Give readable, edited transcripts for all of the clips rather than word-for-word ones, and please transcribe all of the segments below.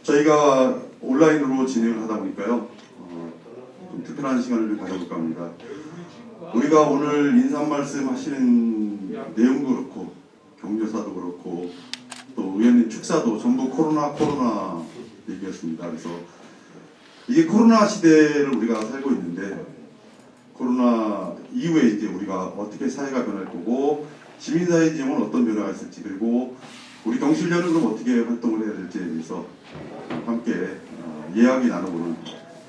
저희가 온라인으로 진행을 하다 보니까요, 좀 특별한 시간을 가져볼까 합니다. 우리가 오늘 인사 말씀 하시는 내용도 그렇고, 격려사도 그렇고, 또 의원님 축사도 전부 코로나 얘기였습니다. 그래서 이게 코로나 시대를 우리가 살고 있는데, 코로나 이후에 이제 우리가 어떻게 사회가 변할 거고, 시민사회 지형은 어떤 변화가 있을지, 그리고 우리 경실련은 그럼 어떻게 활동을 해야 될지에 대해서 함께 이야기 나눠보는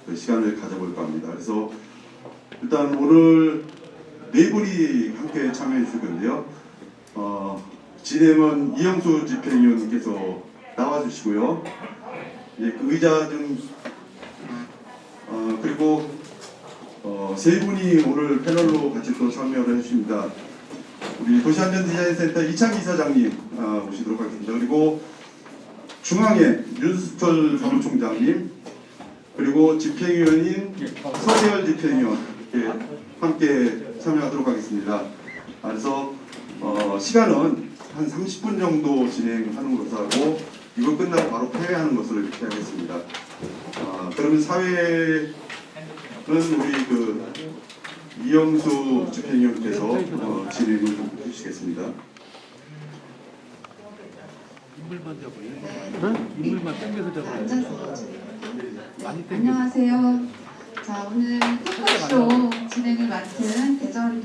그 시간을 가져볼까 합니다. 그래서 일단 오늘 네 분이 함께 참여해 주실 건데요. 진행은 이영수 집행위원님께서 나와주시고요. 예, 그 의자 좀 그리고 세 분이 오늘 패널로 같이 또 참여를 해주십니다. 우리 도시안전디자인센터 이창기 이사장님 모시도록 하겠습니다. 그리고 중앙에 윤수철 사무총장님, 그리고 집행위원인 서재열 집행위원 이렇게 함께 참여하도록 하겠습니다. 그래서 시간은 한 30분 정도 진행하는 것으로 하고, 이거 끝나고 바로 폐회하는 것으로 이렇게 하겠습니다. 그러면 사회는 우리 그 이영수 집행위원께서 진행을 좀 해주시겠습니다. 인물만 잡아요. 인물만 당겨서 잡아요. 앉아서 안녕하세요. 자, 오늘 토크쇼 진행을 맡은 대전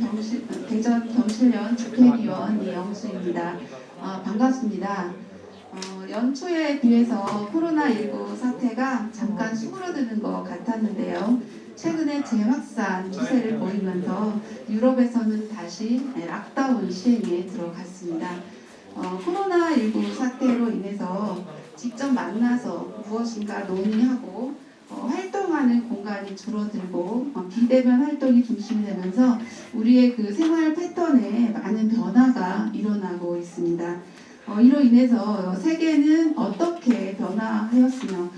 경실련 집행위원 이영수입니다. 반갑습니다. 연초에 비해서 코로나19 사태가 잠깐 수그러드는 것 같았는데요. 최근에 재확산 추세를 보이면서 유럽에서는 다시 락다운 시행에 들어갔습니다. 코로나19 사태로 인해서 직접 만나서 무엇인가 논의하고 활동하는 공간이 줄어들고 비대면 활동이 중심되면서 우리의 그 생활 패턴에 많은 변화가 일어나고 있습니다. 이로 인해서 세계는 어떻게 변화하였으며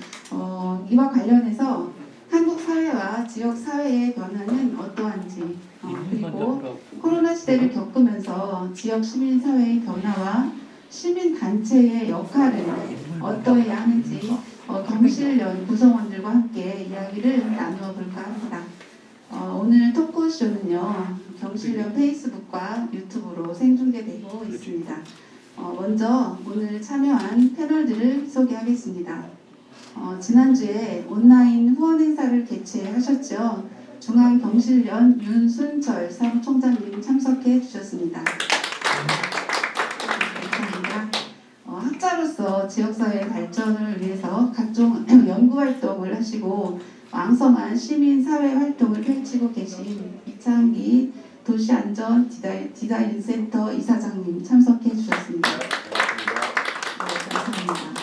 이와 관련해서 한국 사회와 지역 사회의 변화는 어떠한지, 그리고 코로나 시대를 겪으면서 지역 시민 사회의 변화와 시민 단체의 역할을 어떠해야 하는지 경실련 구성원들과 함께 이야기를 나누어 볼까 합니다. 오늘 토크쇼는요, 경실련 페이스북과 유튜브로 생중계되고 있습니다. 먼저 오늘 참여한 패널들을 소개하겠습니다. 지난주에 온라인 후원 행사를 개최하셨죠. 중앙경실련 윤순철 사무총장님 참석해 주셨습니다. 감사합니다. 학자로서 지역사회 발전을 위해서 각종 연구활동을 하시고 왕성한 시민사회 활동을 펼치고 계신 이창기 도시안전디자인센터 이사장님 참석해 주셨습니다. 감사합니다.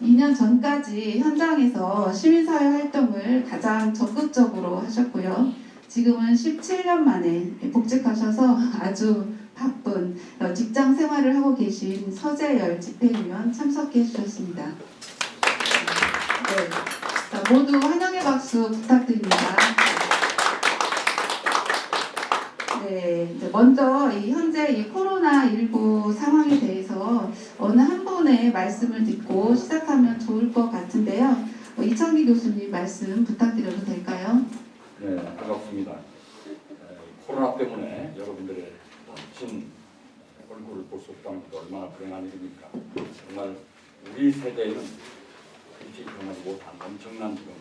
2년 전까지 현장에서 시민사회 활동을 가장 적극적으로 하셨고요. 지금은 17년 만에 복직하셔서 아주 바쁜 직장 생활을 하고 계신 서재열 집행위원 참석해 주셨습니다. 네. 자, 모두 환영의 박수 부탁드립니다. 네, 먼저 현재 이 코로나19 상황에 대해서 어느 한 분의 말씀을 듣고 시작하면 좋을 것 같은데요. 이창기 교수님 말씀 부탁드려도 될까요? 네, 반갑습니다. 코로나 때문에 여러분들의 멋진 얼굴을 볼 수 없다는 것도 얼마나 불행한 일입니까? 정말 우리 세대에는 일찍 경험하지 못한 엄청난 지금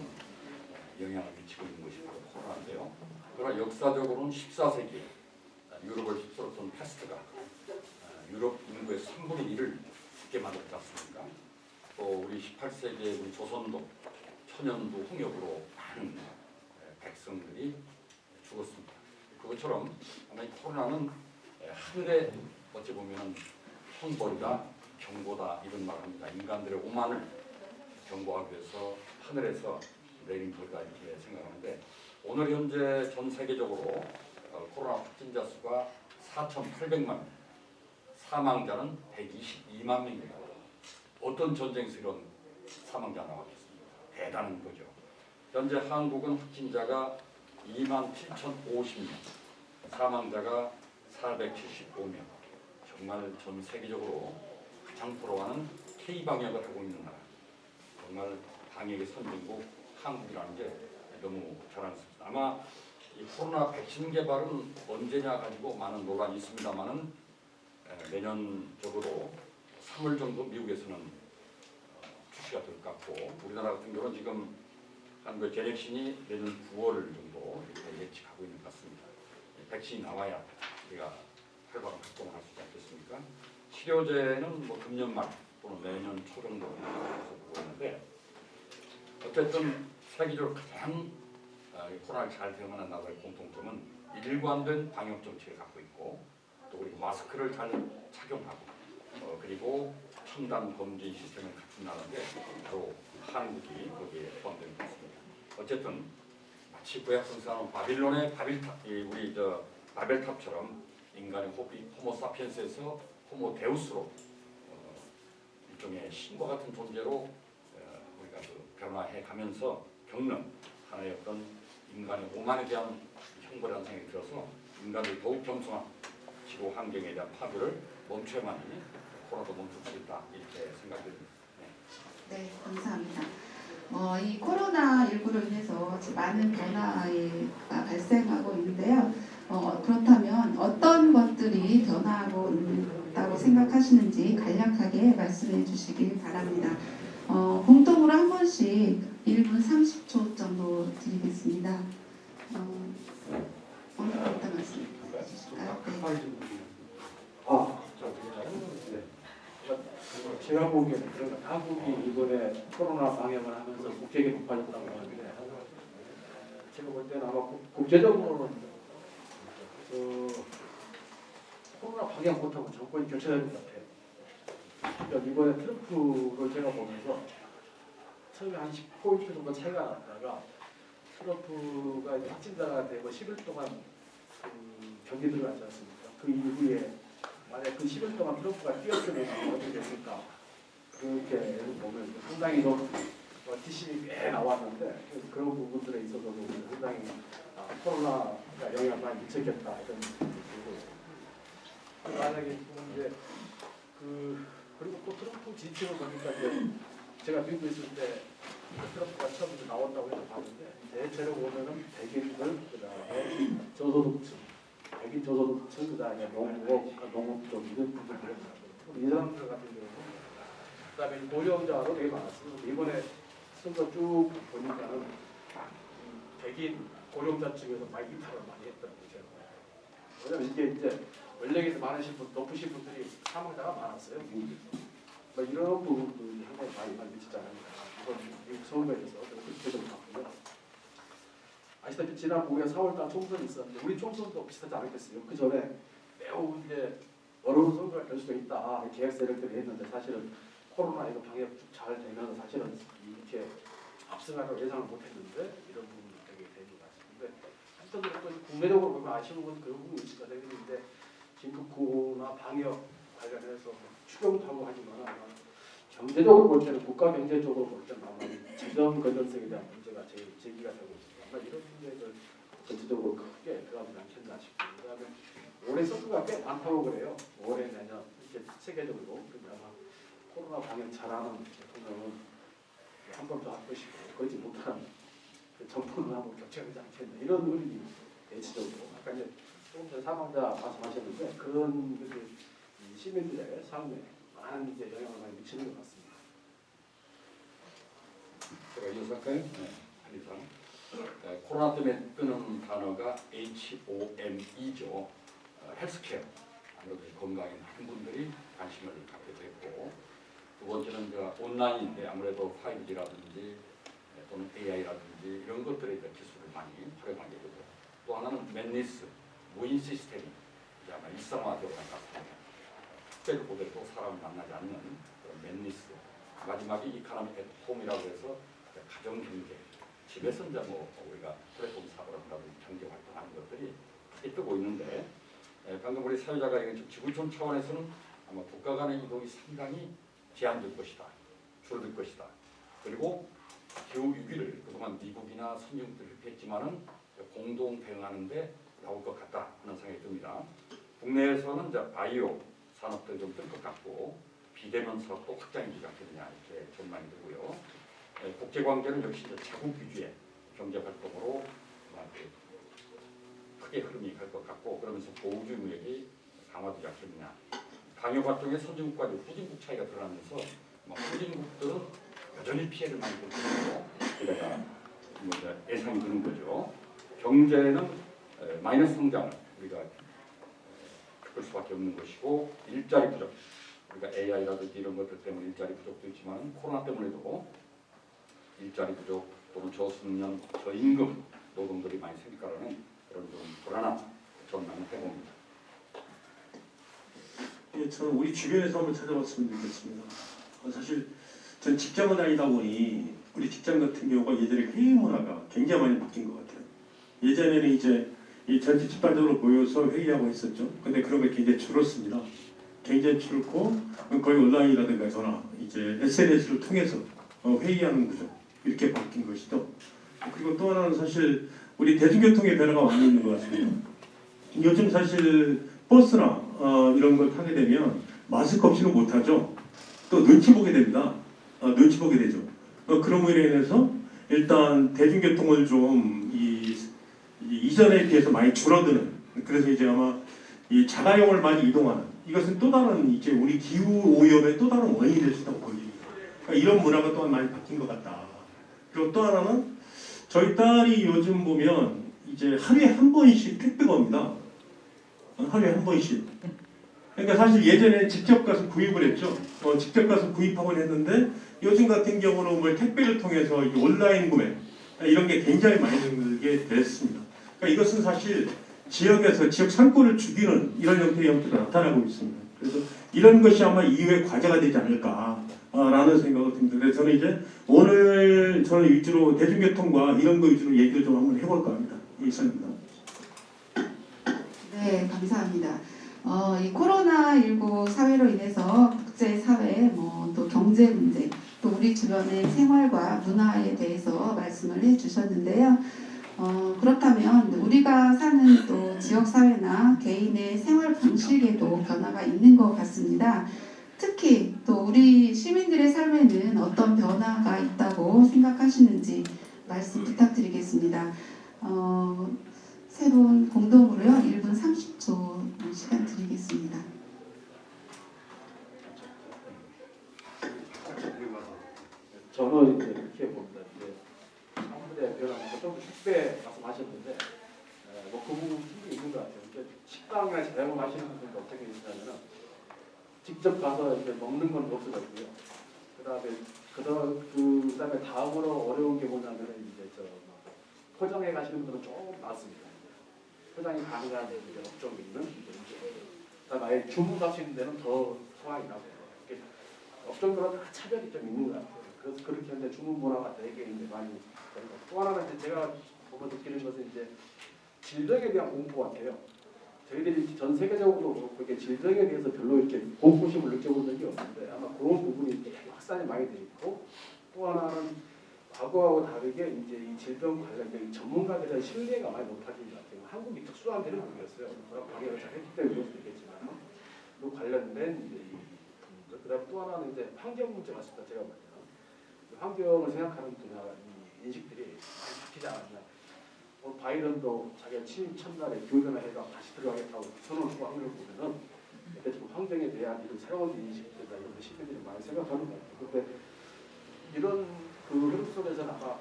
영향을 미치고 있는 것이 바로 코로나인데요. 그러나 역사적으로는 14세기 유럽을 휩쓸었던 패스트가 유럽 인구의 3분의 1을 죽게 만들지 않습니까? 또 우리 18세기에 우리 조선도 천연두 홍역으로 많은 백성들이 죽었습니다. 그것처럼 아마 이 코로나는 하늘의 어찌 보면 형벌이다, 경고다 이런 말을 합니다. 인간들의 오만을 경고하기 위해서 하늘에서 내린 거다 이렇게 생각하는데, 오늘 현재 전 세계적으로 코로나 확진자 수가 4,800만 명, 사망자는 122만 명입니다. 어떤 전쟁에서 이런 사망자 나왔겠습니까? 대단한 거죠. 현재 한국은 확진자가 27,050명, 사망자가 475명. 정말 전 세계적으로 가장 부러워하는 K방역을 하고 있는 나라. 정말 방역의 선진국 한국이라는 게 너무 자랑스럽습니다. 아마 이 코로나 백신 개발은 언제냐 가지고 많은 논란이 있습니다만은 내년 적어도 3월 정도 미국에서는 출시가 될 것 같고 우리나라 같은 경우는 지금 한국 제넥신이 내년 9월 정도 이렇게 예측하고 있는 것 같습니다. 백신이 나와야 우리가 활발한 활동을 할 수 있지 않겠습니까? 치료제는 뭐 금년 말 또는 내년 초 정도 보고 있는데 어쨌든 세계적으로 가장 코로나를 잘 대응하는 나라의 공통점은 일관된 방역 정책을 갖고 있고 또 우리 마스크를 잘 착용하고 그리고 첨단 검진 시스템을 갖춘 나라인데 바로 한국이 거기에 포함된 것 같습니다. 어쨌든 마치 구약성사는 바빌론의 우리 바벨탑처럼 인간의 호모사피엔스에서 호모데우스로 일종의 신과 같은 존재로 우리가 변화해 가면서 겪는 하나의 어떤 인간의 오만에 대한 형벌이라는 생각이 들어서 인간을 더욱 겸손한 지구 환경에 대한 파괴를 멈춰야만이 코로나도 멈출 수 있다 이렇게 생각됩니다. 네, 감사합니다. 이 코로나19로 인해서 많은 변화가 발생하고 있는데요. 그렇다면 어떤 것들이 변화하고 있다고 생각하시는지 간략하게 말씀해 주시길 바랍니다. 공통으로 한 번씩 1분 30초 정도 드리겠습니다. 어느 분부터 말씀해 주실까요? 네. 제가 보기에는 그러니까 한국이 이번에 코로나 방역을 하면서 국격이 높아졌다고 하는데 제가 볼 때는 아마 국제적으로는 코로나 방역 못하고 정권이 교체되는 것 같아요. 그러니까 이번에 트럼프를 제가 보면서 처음에 한 10포인트 정도 차이가 났다가 트럼프가 이제 확진자가 되고 10일 동안 격리 들어갔지 않습니까? 그 이후에 만약 그 10일 동안 트럼프가 뛰었으면 어떻게 됐을까? 그렇게 보면 상당히 좀 뒷심이 꽤 나왔는데 그런 부분들에 있어서도 상당히 코로나가 영향을 많이 미쳤겠다 이런 그리고 만약에 이제 그리고 또 트럼프 지침을 보니까 이제 제가 미국에 있을 때 트럼프가 처음 나온다고 해서 봤는데 대체로 보면은 백인들 그다음에 저소득층 백인 저소득층 그다음에 농업 쪽 이런 분들 이 사람들 같은 경우는 그다음에 고령자도 되게 많았어요. 이번에 선거 쭉 보니까는 백인 고령자층에서 많이 이탈을 많이 했더라고요. 제가. 왜냐면 이게 이제 연령에서 많으신 분, 높으신 분들이 사망자가 많았어요. 미국에서. 이런 부분들이 상당히 많이 미치지 않습니까? 이번 미국 선거에서 그렇게 좀 봤고요. 아시다시피 지난 5년 4월달 총선이 있었는데 우리 총선도 비슷하지 않았겠어요. 그 전에 매우 이제 어려운 선거가 될 수도 있다 계획세를 했는데 사실은 코로나 이거 방역 잘 되면서 사실은 이렇게 압승하려고 예상을 못했는데 이런 부분이 되게 되는 것 같습니다. 하여튼 또 국내적으로 보면 아쉬운 건 그런 부분이 있을 것 같은데 긴급 코로나 방역 관련해서 추경도 하고 하지만 아마 경제적으로 볼 때는 국가 경제적으로 볼 때는 아마 재정 건전성에 대한 문제가 제일 제기가 되고 있습니다. 아마 이런 문제들 전체적으로 크게 들어가지 않겠나 싶고 그다음에 올해 선거가 꽤 많다고 그래요. 올해 내년 이렇게 세계적으로 그러면 아마 코로나 방역 잘하는 대통령은 한 번 더 할 것이고 그러지 못하는 정부는 한번 교체하지 않겠나 이런 의미 대체적으로 아까 이제 조금 전에 사망자 말씀하셨는데 그런 시민들의 삶에 많은 이제 영향을 많이 미치는 것 같습니다. 제가 이어서할까요? 네, 한이상. 코로나 때문에 뜨는 단어가 HOME죠. 헬스케어. 아무래도 건강에 많은 분들이 관심을 갖게 됐고 두 번째는 온라인인데 아무래도 5G라든지 또는 AI라든지 이런 것들에 대한 기술을 많이 활용하게 되고 또 하나는 맨니스, 무인 시스템이 이제 아마 일상화되어 갈 것 같습니다. 특별히 보더라도 사람을 만나지 않는 그런 맨니스 마지막에 이카노미 앳 홈이라고 해서 가정 경제 집에서 이제 뭐 우리가 플랫폼 사업을 한다든지 경제 활동하는 것들이 크게 뜨고 있는데 방금 우리 사회자가 얘기한 지구촌 차원에서는 아마 국가 간의 이동이 상당히 제한될 것이다. 줄어들 것이다. 그리고 기후 위기를 그동안 미국이나 선진국들이 했지만은 공동 대응하는데 나올 것 같다 하는 생각이 듭니다. 국내에서는 이제 바이오 산업도 좀 뜰 것 같고 비대면 사업도 확장이 되지 않겠느냐 이렇게 전망이 되고요. 국제 관계는 역시 이제 자국 위주의 경제 활동으로 크게 흐름이 갈 것 같고, 그러면서 보호주의 무역이 강화되지 않겠느냐. 방역 활동의 선진국과 후진국 차이가 드러나면서 후진국들은 여전히 피해를 많이 보고 있고, 그래가 예상이 드는 거죠. 경제는 마이너스 성장을 우리가 겪을 수밖에 없는 것이고, 일자리 부족, 우리가 AI라든지 이런 것들 때문에 일자리 부족도 있지만 코로나 때문에도 일자리 부족 또는 저숙련, 저임금 노동들이 많이 생길 거라는 그런 좀 불안한 전망을 해봅니다. 예, 저는 우리 주변에서 한번 찾아봤으면 좋겠습니다. 사실 전 직장을 다니다 보니 우리 직장 같은 경우가 예전에 회의 문화가 굉장히 많이 바뀐 것 같아요. 예전에는 이제 이 전체 집단적으로 모여서 회의하고 했었죠. 근데 그런 게 굉장히 줄었습니다. 굉장히 줄고 거의 온라인이라든가 전화, 이제 SNS를 통해서 회의하는 구조 이렇게 바뀐 것이죠. 그리고 또 하나는 사실 우리 대중교통의 변화가 많이 있는 것 같습니다. 요즘 사실 버스나 이런 걸 타게 되면 마스크 없이는 못하죠. 또 눈치 보게 됩니다. 눈치 보게 되죠. 그런 으로 인해서 일단 대중교통을 좀 이전에 비해서 많이 줄어드는, 그래서 이제 아마 이 자가용을 많이 이동하는, 이것은 또 다른 이제 우리 기후 오염의 또 다른 원인이 될 수 있다고 보입니다. 그러니까 이런 문화가 또한 많이 바뀐 것 같다. 그리고 또 하나는 저희 딸이 요즘 보면 이제 하루에 한 번씩 택배가 옵니다. 하루에 한 번씩. 그러니까 사실 예전에 직접 가서 구입을 했죠. 직접 가서 구입하곤 했는데 요즘 같은 경우는 뭐 택배를 통해서 온라인 구매 이런 게 굉장히 많이 늘게 됐습니다. 그러니까 이것은 사실 지역에서 지역 상권을 죽이는 이런 형태의 형태가 나타나고 있습니다. 그래서 이런 것이 아마 이후의 과제가 되지 않을까라는 생각을 듭니다. 그래서 저는 이제 오늘 저는 위주로 대중교통과 이런 거 위주로 얘기를 좀 한번 해볼까 합니다. 이상입니다. 네, 감사합니다. 이 코로나19 사회로 인해서 국제사회, 또 경제 문제, 또 우리 주변의 생활과 문화에 대해서 말씀을 해주셨는데요. 그렇다면 우리가 사는 또 지역사회나 개인의 생활 방식에도 변화가 있는 것 같습니다. 특히 또 우리 시민들의 삶에는 어떤 변화가 있다고 생각하시는지 말씀 부탁드리겠습니다. 세 분 공동으로요. 1분 30초 시간 드리겠습니다. 저는 이제 이렇게 봅니다. 이제 사람들의 변화가 좀 택배 말씀하셨는데 그 부분 충분히 있는 것 같아요. 이제 식당이나 자영업 하시는 분들 어떻게 있냐면은 직접 가서 이제 먹는 건 없어졌고요. 그다음에 다음으로 어려운 게 뭐냐면은 이제 포장해 가시는 분들은 조금 낫습니다. 포장이 가능한 업종이 있는 그다음에 아예 주문하시는 데는 더 소황이 나고요. 업종별로 다 차별이 좀 있는 것 같아요. 그래서 그렇게 하는데 주문 문화가 되게 이제 많이 되는 것. 또 하나는 이제 제가 보고 느끼는 것은 이제 질병에 대한 공포 같아요. 저희들이 전 세계적으로 그렇고 이게 질병에 대해서 별로 이렇게 공포심을 느껴본 적이 없는데 아마 그런 부분이 되게 확산이 많이 돼 있고, 또 하나는 과거하고 다르게 이제 이 질병 관련 전문가들에 대한 신뢰가 많이 높아진 것 같아요. 한국이 특수한 데는 모르겠어요. 방역을 잘 했기 때문에 그럴 수도 있겠지만 그 관련된 이제 그다음 또 하나는 이제 환경 문제 같습니다. 제가 볼 때는 환경을 생각하는 분야 인식들이 많이 바뀌지 않았나. 바이든도 자기가 취임 첫날에 기후변화 해가 다시 들어가겠다고 선언하고 하는 걸 보면은 지금 환경에 대한 이런 새로운 인식들이나 이런 거 시민들이 많이 생각하는 것 같아요. 그런데 이런 흐름 속에서는 아마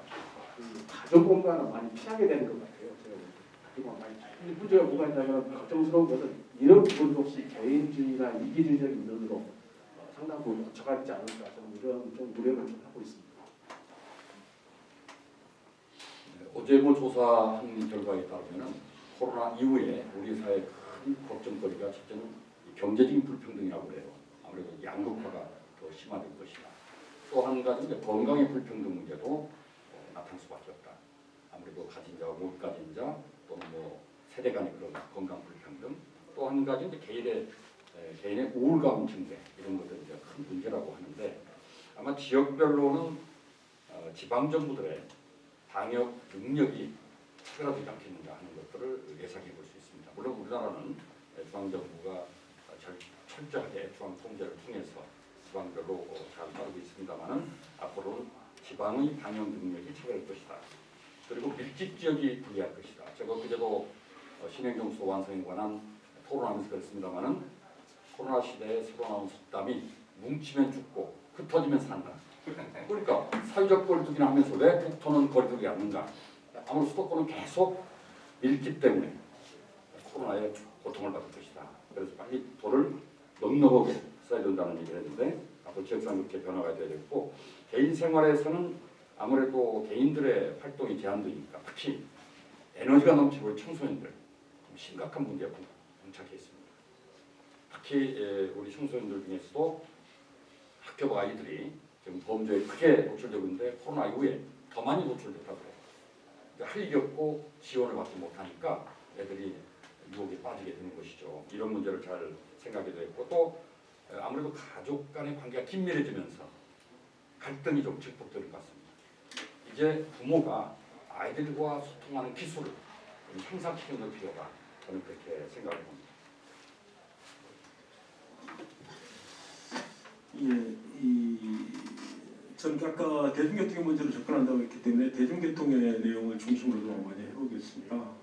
가족 공간을 많이 피하게 되는 것 같아요. 제가 많이. 근데 문제가 뭐가 있냐면 걱정스러운 것은 이런 부분도 혹시 개인주의나 이기주의적인 면으로 상당 부분 젖어가지 않을까 저는 이런 좀 우려를 좀 하고 있습니다. 어제 조사한 결과에 따르면 코로나 이후에 우리 사회 큰 걱정거리가 첫째는 경제적인 불평등이라고 해요. 아무래도 양극화가 더 심화될 것이다. 또 한 가지는 건강의 불평등 문제도 나타날 수밖에 없다. 아무래도 가진 자와 못 가진 자 또는 세대 간의 그런 건강 불평등, 또 한 가지는 개인의 우울감 증대 이런 것들이 이제 큰 문제라고 하는데, 아마 지역별로는 지방 정부들의 방역 능력이 차별화되지 않겠는가 하는 것들을 예상해 볼 수 있습니다. 물론 우리나라는 중앙정부가 철저하게 중앙 통제를 통해서 지방별로 잘 다루고 있습니다만은 앞으로는 지방의 방역 능력이 차별할 것이다. 그리고 밀집 지역이 불리할 것이다. 제가 그제도 신행정수 완성에 관한 토론하면서 그랬습니다마는 코로나 시대에 새로 나온 속담이 뭉치면 죽고 흩어지면 산다. 그러니까 사회적 거리두기를 하면서 왜 국토는 거리두기 않는가? 아무래도 수도권은 계속 밀집 때문에 코로나에 고통을 받을 것이다. 그래서 빨리 돌을 넉넉하게 써야 된다는 얘기를 했는데 앞으로 지역상 그렇게 변화가 되어야겠고 개인 생활에서는 아무래도 개인들의 활동이 제한되니까 특히 에너지가 넘치고 청소년들 좀 심각한 문제가 봉착해 있습니다. 특히 우리 청소년들 중에서도 학교 아이들이 지금 범죄에 크게 노출되고 있는데 코로나 이후에 더 많이 노출됐다고 해요. 할 일이 없고 지원을 받지 못하니까 애들이 유혹에 빠지게 되는 것이죠. 이런 문제를 잘 생각해야 되겠고 또 아무래도 가족 간의 관계가 긴밀해지면서 갈등이 좀 증폭될 것 같습니다. 이제 부모가 아이들과 소통하는 기술을 좀 향상시키는 필요가 저는 그렇게 생각을 합니다. 저는 아까 대중교통의 문제로 접근한다고 했기 때문에 대중교통의 내용을 중심으로 좀 많이 해보겠습니다.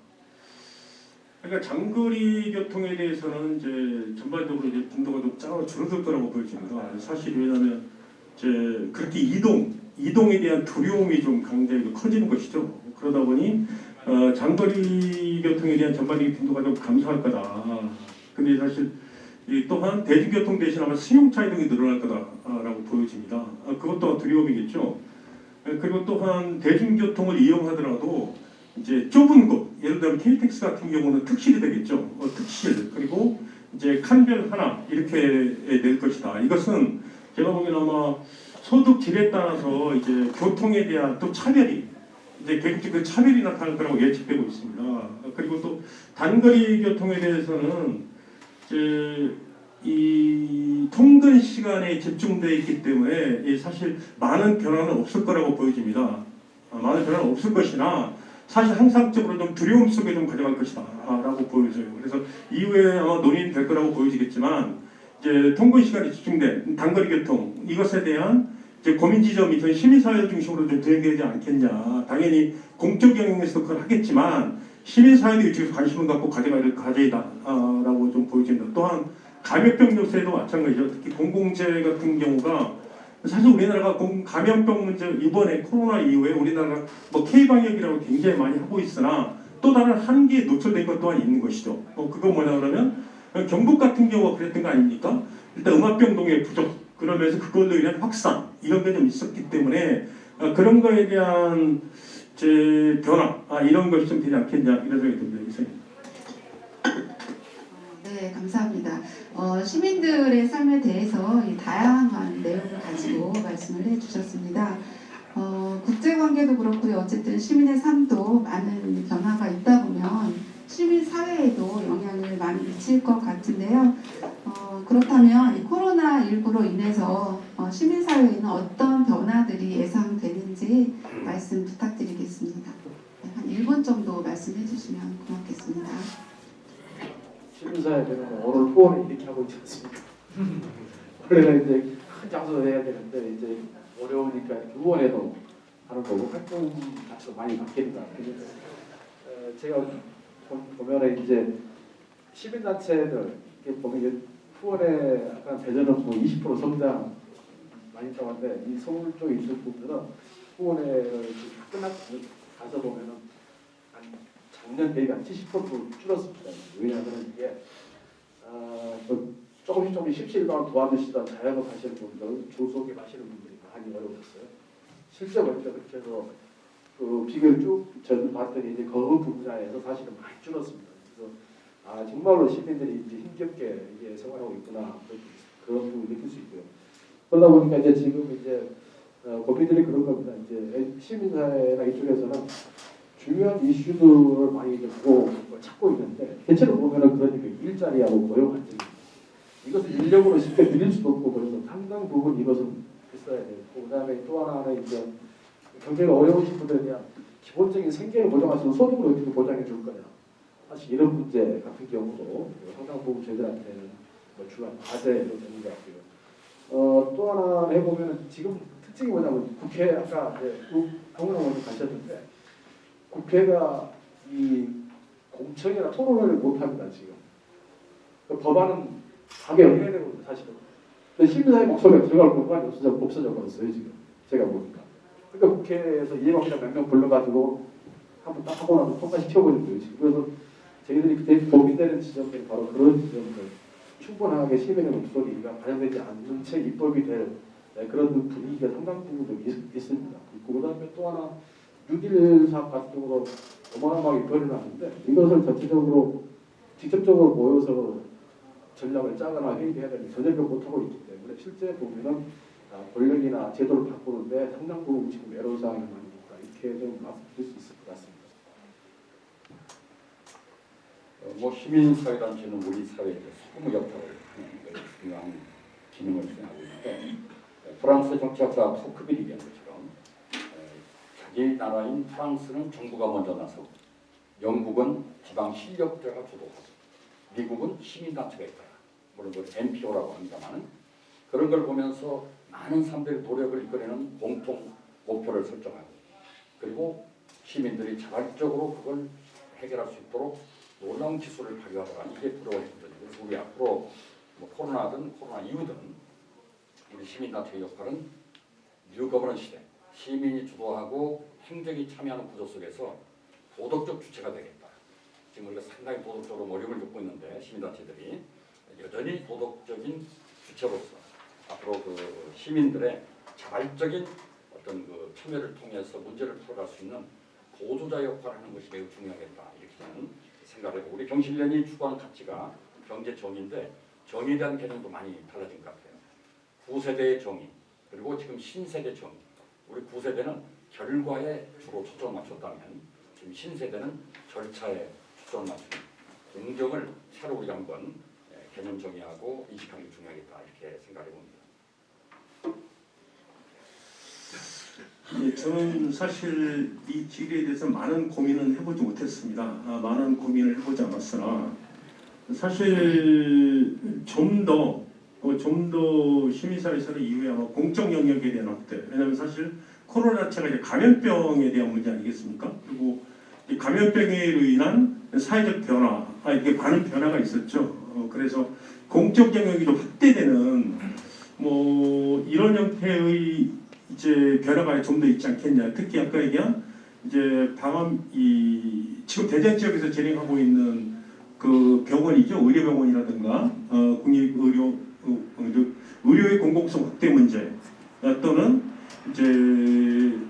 그러니까 장거리 교통에 대해서는 이제 전반적으로 이제 빈도가 좀 줄어들 거라고 보여집니다. 사실 왜냐하면 이제 그렇게 이동에 대한 두려움이 좀 강하게 커지는 것이죠. 그러다 보니 장거리 교통에 대한 전반적인 빈도가 좀 감소할 거다. 근데 사실 또한 대중교통 대신 아마 승용차 이동이 늘어날 거다라고 보여집니다. 그것도 두려움이겠죠. 그리고 또한 대중교통을 이용하더라도 이제 좁은 곳, 예를 들면 KTX 같은 경우는 특실이 되겠죠. 특실 그리고 이제 칸별 하나 이렇게 낼 것이다. 이것은 제가 보기에는 아마 소득 질에 따라서 이제 교통에 대한 또 차별이 이제 계급적 그 차별이 나타날 거라고 예측되고 있습니다. 그리고 또 단거리 교통에 대해서는 이 통근 시간에 집중되어 있기 때문에 사실 많은 변화는 없을 거라고 보여집니다. 많은 변화는 없을 것이나 사실 항상적으로 좀 두려움 속에 좀 가져갈 것이다 라고 보여져요. 그래서 이후에 아마 논의될 거라고 보여지겠지만 이제 통근 시간이 집중된 단거리 교통 이것에 대한 이제 고민 지점이 저희 시민사회 중심으로 좀 진행되지 않겠냐. 당연히 공적 영역에서도 그걸 하겠지만 시민사회도 이쪽에서 관심을 갖고 가져가야 될 과제이다라고 좀 보여집니다. 또한 감염병 요새도 마찬가지죠. 특히 공공재 같은 경우가 사실 우리나라가 감염병 문제 이번에 코로나 이후에 우리나라가 뭐 K방역이라고 굉장히 많이 하고 있으나 또 다른 한계에 노출된 것 또한 있는 것이죠. 그거 뭐냐 그러면 경북 같은 경우가 그랬던 거 아닙니까? 일단 음압병동의 부족 그러면서 그걸로 인한 확산 이런 게 좀 있었기 때문에 그런 거에 대한 변화 이런 것이 좀 되지 않겠냐 이런 생각이 듭니다. 이상입니다. 네, 감사합니다. 시민들의 삶에 대해서 이 다양한 내용을 가지고 말씀을 해주셨습니다. 국제관계도 그렇고요. 어쨌든 시민의 삶도 많은 변화가 있다 보면 시민 사회에도 영향을 많이 미칠 것 같은데요. 그렇다면 이 코로나19로 인해서 시민 사회에는 어떤 변화들이 예상되는지 말씀 부탁드리겠습니다. 네, 한 1분 정도 말씀해 주시면 고맙겠습니다. 시민사회는 오늘 후원을 이렇게 하고 있지 않습니까? 원래는 이제 큰 장소를 해야 되는데 이제 어려우니까 이렇게 후원해도 하는 거고 활동 자체가 많이 바뀐다. 제가 보면은 이제 시민단체들 이렇게 보면 후원의 약간 배전은 뭐 20% 성장 많이 있다고 하는데 이 서울 쪽에 있는 분들은 후원회 끝나고 가서 보면은 한 작년 대비 한 70% 줄었습니다. 왜냐하면 이게 조금씩 십시일반 도와주시다 자영업 하시는 분들, 조소기업 하시는 분들이 많이 어려웠어요. 실제로 그렇게 해서 그 비교를 쭉 저는 봤더니 이제 그 분야에서 사실은 많이 줄었습니다. 그래서 정말로 시민들이 이제 힘겹게 이게 생활하고 있구나 그런 부분을 느낄 수 있고요. 그러다 보니까 이제 지금 이제 고민들이 그런 겁니다. 이제 시민사회나 이쪽에서는 중요한 이슈들을 많이 듣고 찾고 있는데 대체로 보면은 그러니까 일자리하고 고용 안정 이것을 인력으로 쉽게 늘릴 수도 없고 그래서 상당 부분 이것은 했어야 되고 그다음에 또 하나는 이제 경제가 어려우신 분들에 대한 기본적인 생계를 보장할 수 있는 소득을 어떻게 보장해 줄 거냐 사실 이런 문제 같은 경우도 상당 부분 저희들한테는 중요한 과제로 되는 것 같고요. 또 하나 해보면 지금 특징이 뭐냐면 국회 아까 이제 강훈 의원님 가셨는데 국회가 이 공청이나 토론을 못합니다 지금. 그 법안은 가결해야 되거든요 사실은. 근데 시민사회 목소리가 들어갈 공간이 없어져버렸어요 지금 제가 보니까. 그러니까 국회에서 이해관계자 몇 명 불러가지고 한번 딱 하고 나서 통과시켜버린 거예요 지금. 그래서 저희들이 그때 고민되는 지점들이 바로 그런 지점들. 충분하게 시민의 목소리가 반영되지 않는 채 입법이 될 그런 분위기가 상당 부분 있습니다. 그 다음에 또 하나 6.1 사업 같은 경우도 어마어마하게 벌어났는데 이것을 전체적으로 직접적으로 모여서 전략을 짜거나 회의를 해야 되는데 전혀 못하고 있기 때문에 실제 보면은 권력이나 제도를 바꾸는데 상당 부분 지금 애로사항이 많이 있다. 이렇게 좀 말씀드릴 수 있을 것 같습니다. 뭐 시민사회단체는 우리 사회의 소금 역할을 하는 중요한 기능을 수행하고 있는데 프랑스 정치학자 토크빌이 얘기한 것처럼 자기 나라인 프랑스는 정부가 먼저 나서고 영국은 지방 실력자가 주도하고 미국은 시민단체가 있다. 물론 그 NPO라고 합니다만 그런 걸 보면서 많은 사람들의 노력을 이끌어내는 공통 목표를 설정하고 그리고 시민들이 자발적으로 그걸 해결할 수 있도록 놀라운 기술을 발휘하더라. 이게 부러워했거든요. 그래서 우리 앞으로 뭐 코로나든 코로나 이후든 우리 시민단체의 역할은 뉴 거버넌 시대, 시민이 주도하고 행정이 참여하는 구조 속에서 도덕적 주체가 되겠다. 지금 우리가 상당히 도덕적으로 어려움을 겪고 있는데 시민단체들이 여전히 도덕적인 주체로서 앞으로 그 시민들의 자발적인 어떤 그 참여를 통해서 문제를 풀어갈 수 있는 보조자 역할을 하는 것이 매우 중요하겠다. 이렇게 저는 생각을 해요. 우리 경실련이 추구하는 가치가 경제 정의인데 정의에 대한 개념도 많이 달라진 것 같아요. 9세대의 정의 그리고 지금 신세대 정의. 우리 9세대는 결과에 주로 초점을 맞췄다면 지금 신세대는 절차에 초점을 맞추는 공정을 새로 우리가 한번 개념 정의하고 인식하는 게 중요하겠다 이렇게 생각해 봅니다. 예, 저는 사실 이 질의에 대해서 많은 고민은 해보지 못했습니다. 많은 고민을 해보지 않았으나 사실 좀 더 시민사회에서는 이후에 아마 공적 영역에 대한 확대. 왜냐하면 사실 코로나 자체가 이제 감염병에 대한 문제 아니겠습니까? 그리고 이 감염병으로 인한 사회적 변화, 이게 많은 변화가 있었죠. 그래서 공적 영역이 좀 확대되는 뭐 이런 형태의 이제 변화가 좀 더 있지 않겠냐. 특히 아까 얘기한 이제 지금 대전 지역에서 진행하고 있는 그 병원이죠. 의료병원이라든가 의료의 공공성 확대 문제 또는 이제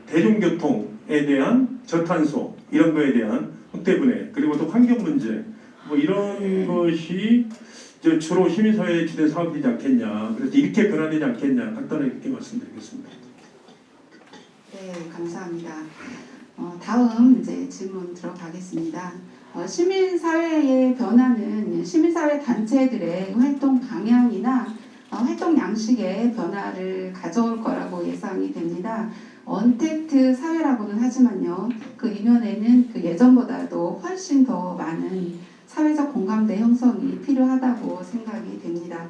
대중교통에 대한 저탄소 이런 거에 대한 확대 분해 그리고 또 환경 문제 뭐 이런 것이 이제 주로 시민사회에 주된 사업이 되지 않겠냐. 그래서 이렇게 변화되지 않겠냐. 간단하게 이렇게 말씀드리겠습니다. 네, 감사합니다. 다음 이제 질문 들어가겠습니다. 시민사회의 변화는 시민사회 단체들의 활동 방향이나 활동 양식의 변화를 가져올 거라고 예상이 됩니다. 언택트 사회라고는 하지만요. 그 이면에는 그 예전보다도 훨씬 더 많은 사회적 공감대 형성이 필요하다고 생각이 됩니다.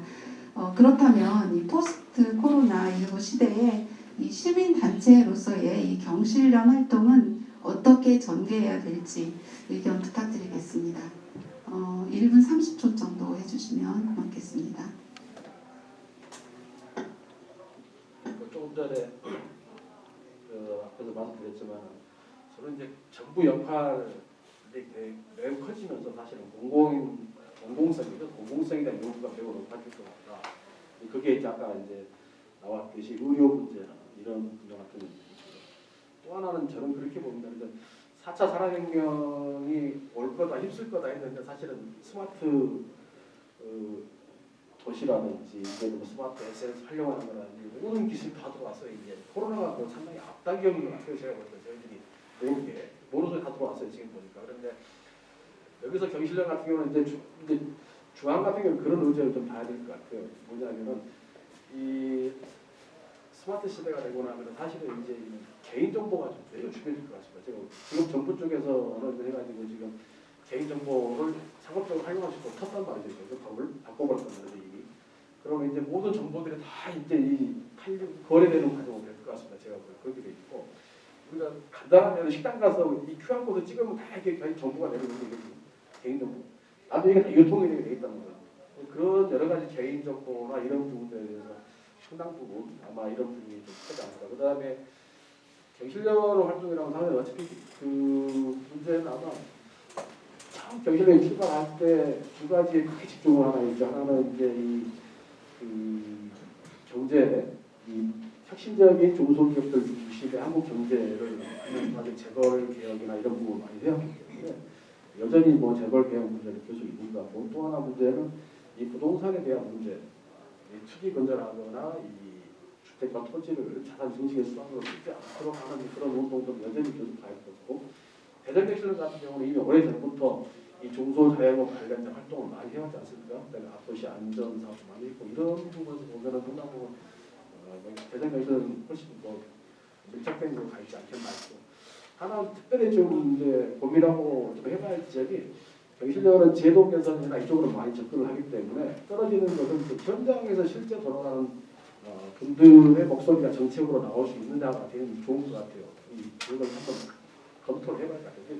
그렇다면 이 포스트 코로나19 시대에 이 시민단체로서의 이 경실련 활동은 어떻게 전개해야 될지 의견 부탁드리겠습니다. 1분 30초 정도 해주시면 고맙겠습니다. 조금 전에 앞에서 말씀드렸지만 저는 이제 정부 역할이 매우 커지면서 사실은 공공성이죠. 공공성에 대한 요구가 매우 높아질 것 같다. 그게 이제 아까 이제 나왔듯이 의료 문제나 이런 분야 같은 문제죠. 또 하나는 저는 그렇게 봅니다. 4차 산업혁명이 올 거다, 힘쓸 거다 했는데 사실은 스마트 도시라든지 이제 뭐 스마트 SNS 활용하는 거라든지 모든 기술이 다 들어왔어요. 이제 코로나가 상당히 앞당겨 것 같아요. 제가 볼 때 저희들이 모르게 모르는 소리 다 들어왔어요. 지금 보니까. 그런데 여기서 경실련 같은 경우는 이제 중앙 같은 경우는 그런 의제를 좀 봐야 될 것 같아요. 뭐냐면은 이 스마트 시대가 되고 나면 사실은 이제 개인 정보가 좀 매우 중요해질 것 같습니다. 지금 정부 쪽에서 어느 정도 해가지고 지금 개인 정보를 상업적으로 활용할 수 있도록 텄단 말이죠. 그 법을 바꿔버렸단 말이죠. 이미. 그러면 이제 모든 정보들이 다 이제 이 거래되는 과정이 될 것 같습니다. 제가 그렇게 돼 있고 우리가 간단하면 식당 가서 이 QR 코드 찍으면 다 이렇게 정보가 내려오는 게 개인 정보. 나도 이게 다 유통이 돼 있다는 거예요. 그런 여러 가지 개인 정보나 이런 부분들에 대해서 상당 부분 아마 이런 부분이 좀 크지 않을까. 그 다음에 경실련 활동이라고 하면 어차피 그 문제는 아마 처음 경실련이 출발할 때 두 가지에 크게 집중을 하나 있죠. 하나는 이제 이 경제, 이 혁신적인 중소기업들 중심의 한국 경제를 하는 재벌 개혁이나 이런 부분을 많이 생각하기 때문에 여전히 뭐 재벌 개혁 문제는 계속 있는 것 같고 또 하나 문제는 이 부동산에 대한 문제, 이 투기 건전하거나 이 주택과 토지를 자산 증식의 수단으로 쓰지 않도록 하는 그런 운동도 여전히 계속 가 있었고 대전객실련 같은 경우는 이미 오래전부터 이 중소자영업 관련된 활동을 많이 해왔지 않습니까? 그다음에 앞도시 안전 사업도 많이 있고 이런 부분에서 보면은 상당 부분 대전객실은 훨씬 더 밀착된 걸로 가 있지 않겠나 싶고 하나 특별히 좀 이제 고민하고 좀 해봐야 할 지점이 경실련은 제도 개선이나 이쪽으로 많이 접근을 하기 때문에 떨어지는 것은 그 현장에서 실제 돌아가는 분들의 목소리가 정책으로 나올 수 있느냐가 되게 좋은 것 같아요. 이걸 한번 검토를 해봐야 할 것 같아요.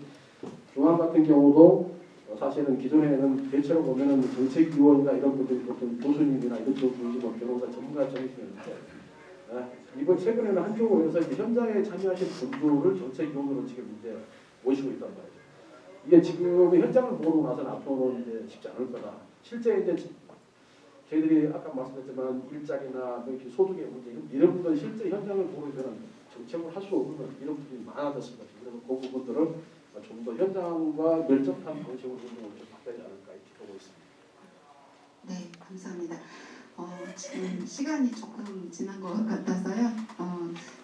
중앙 같은 경우도 사실은 기존에는 대체로 보면은 정책위원이나 이런 분들이 보통 교수님이나 이런 쪽 중심으로 변호사 전문가 정신이었는데 이번 최근에는 한쪽으로 해서 이제 현장에 참여하신 분들을 정책위원으로 지금 이제 모시고 있단 말이죠. 이게 지금 현장을 모르고 나서는 앞으로는 이제 쉽지 않을 거다. 실제 이제 저희들이 아까 말씀드렸지만 일자리나 이렇게 소득의 문제 이런 부분 실제 현장을 모르면 정책을 할 수 없는 이런 부분이 많아졌습니다. 그래서 그 부분들을 좀 더 현장과 밀접한 방식으로 운동을 좀 바꿔야 않을까 이렇게 보고 있습니다. 네, 감사합니다. 지금 시간이 조금 지난 것 같아서요.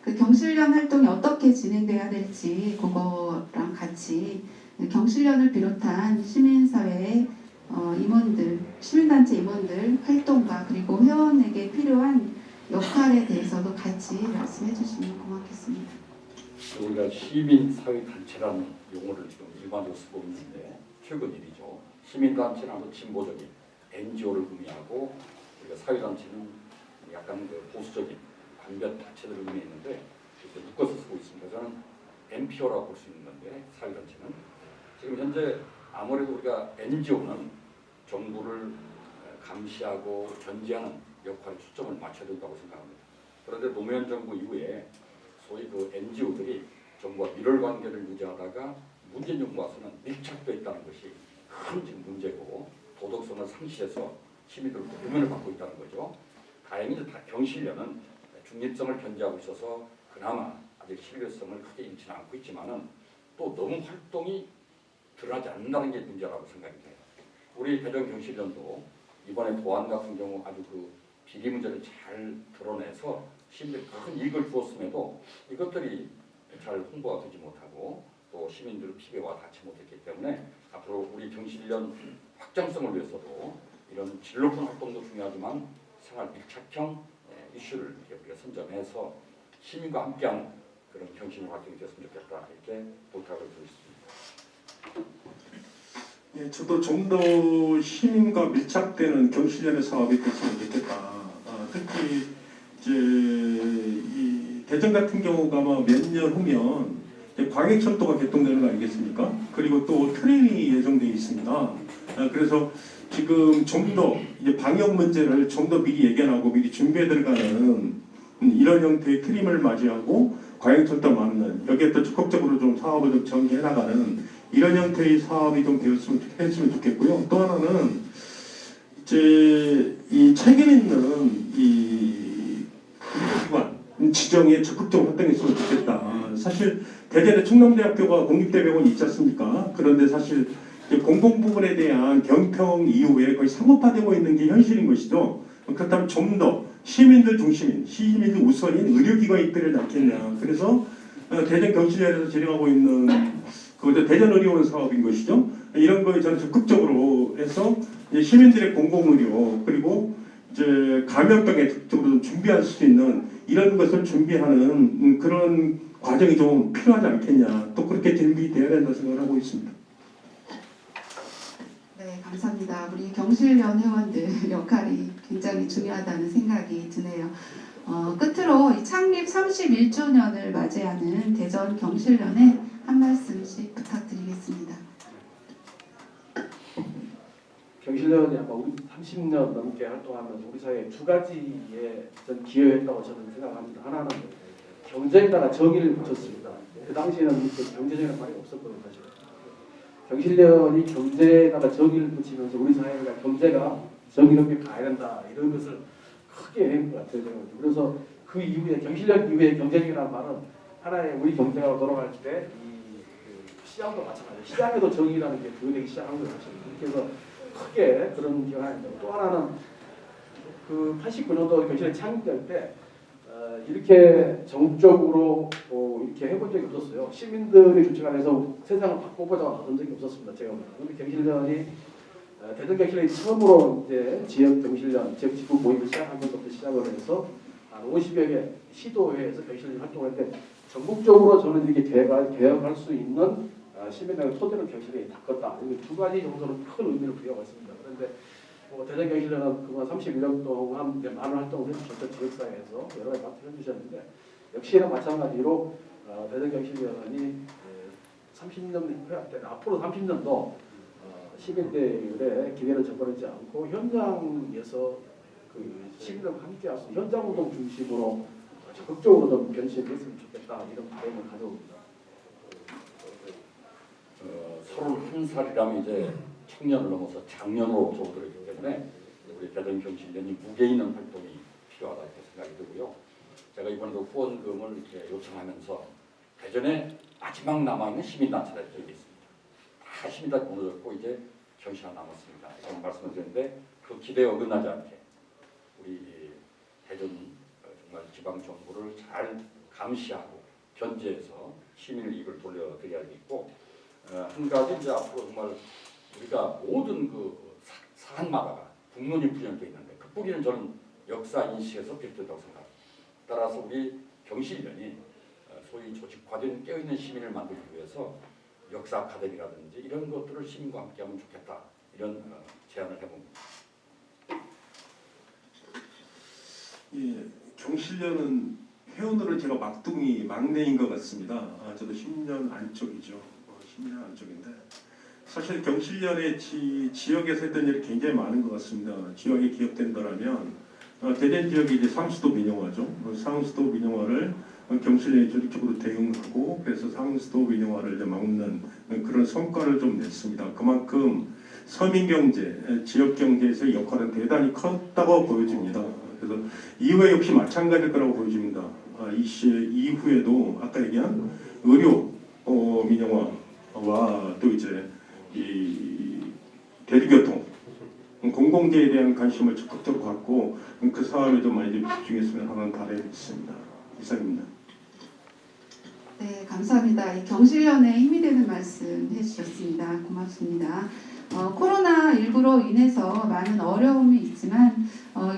그 경실련 활동이 어떻게 진행돼야 될지 그거랑 같이 경실련을 비롯한 시민사회의 임원들, 시민단체 임원들 활동과 그리고 회원에게 필요한 역할에 대해서도 같이 말씀해 주시면 고맙겠습니다. 우리가 시민사회단체라는 용어를 지금 일반적으로 쓰고 있는데 최근 일이죠. 시민단체는 아주 진보적인 NGO를 의미하고 우리가 사회단체는 약간 그 보수적인 관변 단체들을 의미했는데 이렇게 묶어서 쓰고 있습니다. 저는 NPO라고 볼 수 있는 건데 사회단체는 지금 현재 아무래도 우리가 NGO는 정부를 감시하고 견제하는 역할에 초점을 맞춰야 된다고 생각합니다. 그런데 노무현 정부 이후에 소위 그 NGO들이 정부와 밀월 관계를 유지하다가 문재인 정부 와서는 밀착되어 있다는 것이 큰 지금 문제고 도덕성을 상실해서 시민들 고민을 받고 있다는 거죠. 다행히 경실련은 중립성을 견제하고 있어서 그나마 아직 신뢰성을 크게 잃지는 않고 있지만은 또 너무 활동이 드러나지 않는다는 게 문제라고 생각이 돼요. 우리 대전 경실련도 이번에 도안 같은 경우 아주 그 비리 문제를 잘 드러내서 시민들이 큰 이익을 주었음에도 이것들이 잘 홍보가 되지 못하고 또 시민들의 피해와 닿지 못했기 때문에 앞으로 우리 경실련 확장성을 위해서도 이런 질 높은 활동도 중요하지만 생활 밀착형 이슈를 우리가 선점해서 시민과 함께하는 그런 경실련 활동이 됐으면 좋겠다 이렇게 부탁을 드리겠습니다. 예, 저도 좀 더 시민과 밀착되는 경실련의 사업이 됐으면 좋겠다. 특히 이제 이 대전 같은 경우가 몇 년 후면 광역철도가 개통되는 거 아니겠습니까? 그리고 또 트램이 예정되어 있습니다. 그래서 지금 좀 더 이제 방역 문제를 좀 더 미리 예견하고 미리 준비해 들어가는 이런 형태의 트림을 맞이하고 광역철도 맞는 여기에 또 적극적으로 좀 사업을 좀 전개해 나가는 이런 형태의 사업이 좀 했으면 좋겠고요. 또 하나는 이제 이 책임 있는 이 의료기관 지정에 적극적으로 활동했으면 좋겠다. 사실 대전에 충남대학교가 공립대병원이 있지 않습니까? 그런데 사실 공공 부분에 대한 경평 이후에 거의 상업화되고 있는 게 현실인 것이죠. 그렇다면 좀 더 시민들 중심인, 시민들 우선인 의료기관이 있더라지 않겠냐. 그래서 대전 경실련에서 진행하고 있는 그것도 대전의료원 사업인 것이죠. 이런 거에 저는 적극적으로 해서 시민들의 공공의료 그리고 이제 감염병에 적극적으로 준비할 수 있는 이런 것을 준비하는 그런 과정이 좀 필요하지 않겠냐. 또 그렇게 준비되어야 된다고 생각을 하고 있습니다. 네, 감사합니다. 우리 경실련 회원들 역할이 굉장히 중요하다는 생각이 드네요. 끝으로 이 창립 31주년을 맞이하는 대전 경실련에 한 말씀씩 부탁드리겠습니다. 경실련이 아마 우리 30년 넘게 활동하면서 우리 사회에 두 가지에 전 기여했다고 저는 생각합니다. 하나는 경쟁에다가 정의를 붙였습니다. 그 당시에는 경제적인 말이 없었거든요. 사실. 경실련이 경제에다가 정의를 붙이면서 우리 사회가 경제가 정의롭게 가야 된다 이런 것을 크게 낸 것 같아요. 그래서 그 이후에 경실련 이후에 경제적이라는 말은 하나의 우리 경제가 돌아갈 때 이 시장도 마찬가지예요. 시장에도 정의라는 게 부여되기 시작한 거죠. 그래서 크게 그런 기여가 있는데 또 하나는 그 89년도 경실련이 창립될 때 이렇게 전국적으로 이렇게 해본 적이 없었어요. 시민들이 주체가 세상을 바꿔보자고 하던 적이 없었습니다. 제가 보면. 근데 경실련이 대전 경실련이 처음으로 이제 지역 경실련, 지역 직구 모임을 시작한 것부터 시작을 해서 한 50여 개 시도회에서 경실련이 활동할 때 전국적으로 저는 이렇게 개혁할 수 있는 시민의 토대를 경실련이 닦았다. 이렇게 두 가지 정도는 큰 의미를 부여하고 있습니다. 그런데 대전 경실련은 그동안 31년 동안 많은 활동을 해주셨죠. 지역사회에서 여러 가지 맡을 해주셨는데 역시나 마찬가지로 대전 경실련이 30년 후에 앞으로 30년도 시민들의 기대를 저버리지 않고 현장에서 그 시민들과 함께할 수 있는 현장 운동 중심으로 적극적으로 좀 변신했으면 좋겠다 이런 바람을 가져옵니다. 31살이라면 이제 청년을 넘어서 장년으로 접어들기 때문에 우리 대전 경실련이 무게 있는 활동이 필요하다 이렇게 생각이 들고요. 제가 이번에도 후원금을 이렇게 요청하면서 대전에 마지막 남아있는 시민단체들이 여기 있습니다. 다 시민단체 무너졌고 이제 경실련 남았습니다. 이런 말씀을 드렸는데 그 기대에 어긋나지 않게 우리 대전 정말 지방 정부를 잘 감시하고 견제해서 시민의 입을 돌려드려야겠고 한 가지 이제 앞으로 정말 우리가 모든 그 사항마다가 국론이 구현되어 있는데 그 뿌리는 저는 역사 인식에서 비롯된다고 생각합니다. 따라서 우리 경실련이 소위 조직화된 깨어있는 시민을 만들기 위해서 역사 아카데미라든지 이런 것들을 시민과 함께하면 좋겠다 이런 제안을 해봅니다. 예, 경실련은 회원으로 제가 막내인 것 같습니다. 저도 10년 안쪽이죠. 10년 안쪽인데 사실 경실련의 지역에서 했던 일이 굉장히 많은 것 같습니다. 지역에 기억된다라면 대전 지역이 이제 상수도 민영화죠. 상수도 민영화를 경실련이 조직적으로 대응하고 그래서 상수도 민영화를 이제 막는 그런 성과를 좀 냈습니다. 그만큼 서민 경제, 지역 경제에서의 역할은 대단히 컸다고 보여집니다. 그래서 이후에 역시 마찬가지일 거라고 보여집니다. 이 이후에도 아까 얘기한 의료 민영화와 또 이제 이 대중교통 공공재에 대한 관심을 적극적으로 갖고 그 사업에 좀 많이 집중했으면 하는 바람이 있습니다. 이상입니다. 네, 감사합니다. 이 경실련에 힘이 되는 말씀 해주셨습니다. 고맙습니다. 코로나19로 인해서 많은 어려움이 있지만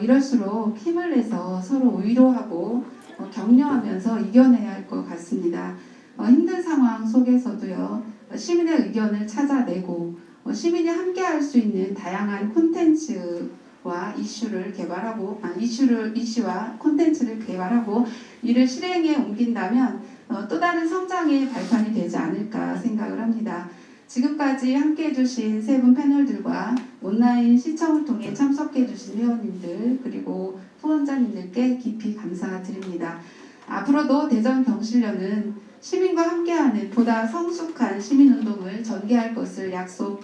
이럴수록 힘을 내서 서로 위로하고 격려하면서 이겨내야 할 것 같습니다. 힘든 상황 속에서도요. 시민의 의견을 찾아내고 시민이 함께할 수 있는 다양한 콘텐츠와 이슈를 개발하고 이슈와 콘텐츠를 개발하고 이를 실행에 옮긴다면 또 다른 성장의 발판이 되지 않을까 생각을 합니다. 지금까지 함께해 주신 세 분 패널들과 온라인 시청을 통해 참석해 주신 회원님들 그리고 후원자님들께 깊이 감사드립니다. 앞으로도 대전 경실련은 시민과 함께하는 보다 성숙한 시민운동을 전개할 것을 약속을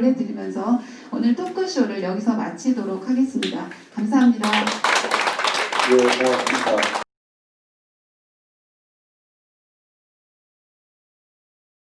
해드리면서 오늘 토크쇼를 여기서 마치도록 하겠습니다. 감사합니다. 네, 고맙습니다.